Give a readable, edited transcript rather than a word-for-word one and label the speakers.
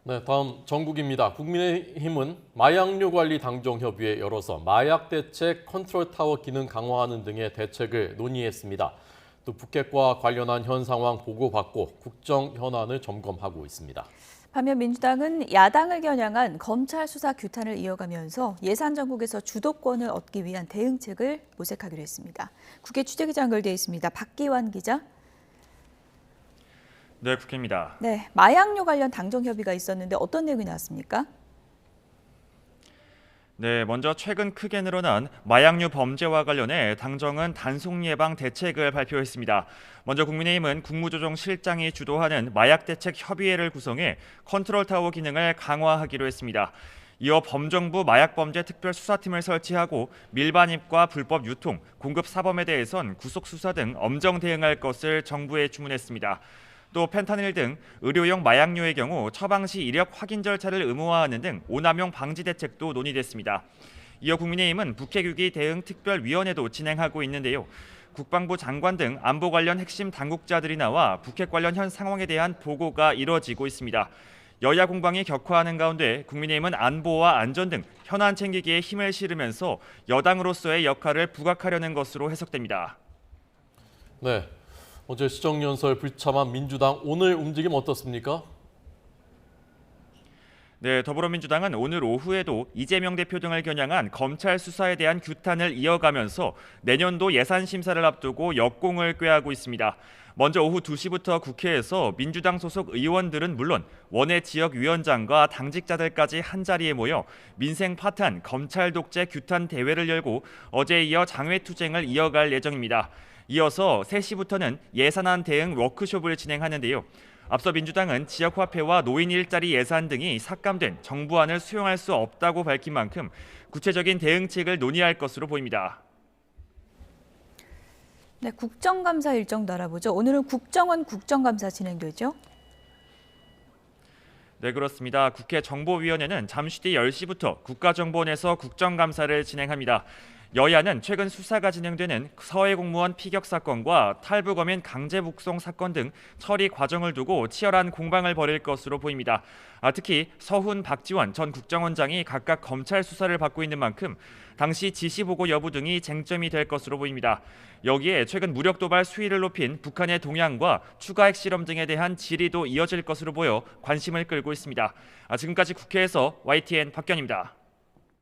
Speaker 1: 네, 다음 전국입니다. 국민의힘은 마약류 관리 당정협의회 열어서 마약 대책 컨트롤 타워 기능 강화하는 등의 대책을 논의했습니다. 또 북핵과 관련한 현 상황 보고받고 국정 현안을 점검하고 있습니다.
Speaker 2: 반면 민주당은 야당을 겨냥한 검찰 수사 규탄을 이어가면서 예산 정국에서 주도권을 얻기 위한 대응책을 모색하기로 했습니다. 국회 취재기자 연결돼 있습니다. 박기환 기자.
Speaker 3: 네, 국회입니다.
Speaker 2: 네, 마약류 관련 당정 협의가 있었는데 어떤 내용이 나왔습니까?
Speaker 3: 네, 먼저 최근 크게 늘어난 마약류 범죄와 관련해 당정은 단속 예방 대책을 발표했습니다. 먼저 국민의힘은 국무조정실장이 주도하는 마약대책 협의회를 구성해 컨트롤 타워 기능을 강화하기로 했습니다. 이어 범정부 마약범죄 특별수사팀을 설치하고 밀반입과 불법 유통, 공급 사범에 대해선 구속 수사 등 엄정 대응할 것을 정부에 주문했습니다. 또 펜타닐 등 의료용 마약류의 경우 처방 시 이력 확인 절차를 의무화하는 등 오남용 방지 대책도 논의됐습니다. 이어 국민의힘은 북핵위기 대응 특별위원회도 진행하고 있는데요. 국방부 장관 등 안보 관련 핵심 당국자들이 나와 북핵 관련 현 상황에 대한 보고가 이뤄지고 있습니다. 여야 공방이 격화하는 가운데 국민의힘은 안보와 안전 등 현안 챙기기에 힘을 실으면서 여당으로서의 역할을 부각하려는 것으로 해석됩니다.
Speaker 1: 네, 어제 시정연설 불참한 민주당 오늘 움직임 어떻습니까?
Speaker 3: 네, 더불어민주당은 오늘 오후에도 이재명 대표 등을 겨냥한 검찰 수사에 대한 규탄을 이어가면서 내년도 예산 심사를 앞두고 역공을 꾀하고 있습니다. 먼저 오후 2시부터 국회에서 민주당 소속 의원들은 물론 원외 지역위원장과 당직자들까지 한자리에 모여 민생 파탄 검찰 독재 규탄 대회를 열고 어제에 이어 장외투쟁을 이어갈 예정입니다. 이어서 3시부터는 예산안 대응 워크숍을 진행하는데요. 앞서 민주당은 지역화폐와 노인 일자리 예산 등이 삭감된 정부안을 수용할 수 없다고 밝힌 만큼 구체적인 대응책을 논의할 것으로 보입니다.
Speaker 2: 네, 국정감사 일정도 알아보죠. 오늘은 국정원 국정감사 진행되죠.
Speaker 3: 네, 그렇습니다. 국회 정보위원회는 잠시 뒤 10시부터 국가정보원에서 국정감사를 진행합니다. 여야는 최근 수사가 진행되는 서해 공무원 피격 사건과 탈북어민 강제 북송 사건 등 처리 과정을 두고 치열한 공방을 벌일 것으로 보입니다. 특히 서훈, 박지원 전 국정원장이 각각 검찰 수사를 받고 있는 만큼 당시 지시 보고 여부 등이 쟁점이 될 것으로 보입니다. 여기에 최근 무력 도발 수위를 높인 북한의 동향과 추가 핵실험 등에 대한 질의도 이어질 것으로 보여 관심을 끌고 있습니다. 지금까지 국회에서 YTN 박견입니다.